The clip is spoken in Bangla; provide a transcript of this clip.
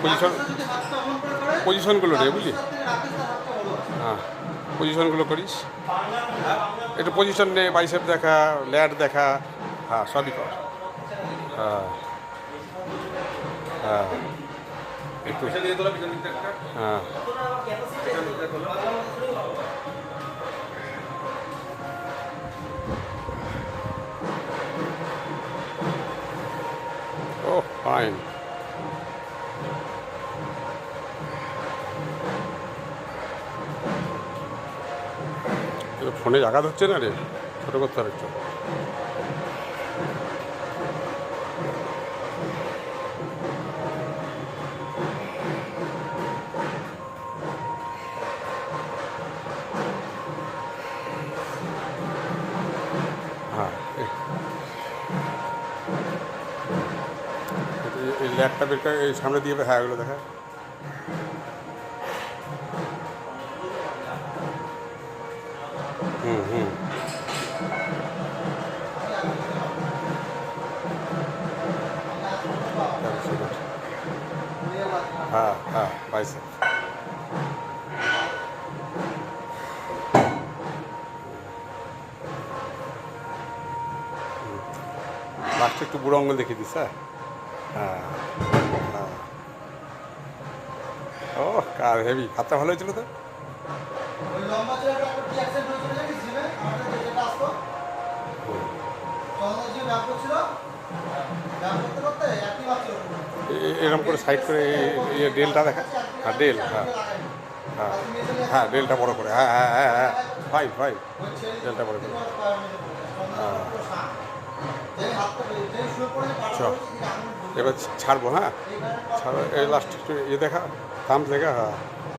পজিশন পজিশনগুলো রে বুঝলি, হ্যাঁ পজিশনগুলো করিস, একটু পজিশন নে, বাইসেপ দেখা, ল্যাট দেখা, হ্যাঁ সবই কর, হ্যাঁ হ্যাঁ একটু, হ্যাঁ ও ফাইন। ফোনে আঘাত হচ্ছে না রে, ছোটো করতে হবে একটু। হ্যাঁ এই ল্যাপটপ এই সামনে দিয়ে, হ্যাঁ এগুলো দেখা, হুম হুম হ্যাঁ হ্যাঁ বাইসেপ, লাস্টে একটু বুড়ো আঙুল দেখিয়ে দিস, হ্যাঁ হ্যাঁ হ্যাঁ। ও কার হেভি, হাতটা ভালো হয়েছিল তো। এরকম করে সাইড করে ডেলটা দেখা, হ্যাঁ ডেল, হ্যাঁ হ্যাঁ হ্যাঁ ডেলটা বড় করে, হ্যাঁ হ্যাঁ হ্যাঁ হ্যাঁ ফাইন ফাইন, ডেলটা বড় করে, হ্যাঁ চ এবার ছাড়বো, হ্যাঁ ছাড়ো, এই লাস্ট একটু দেখা, থাম দেখা, হ্যাঁ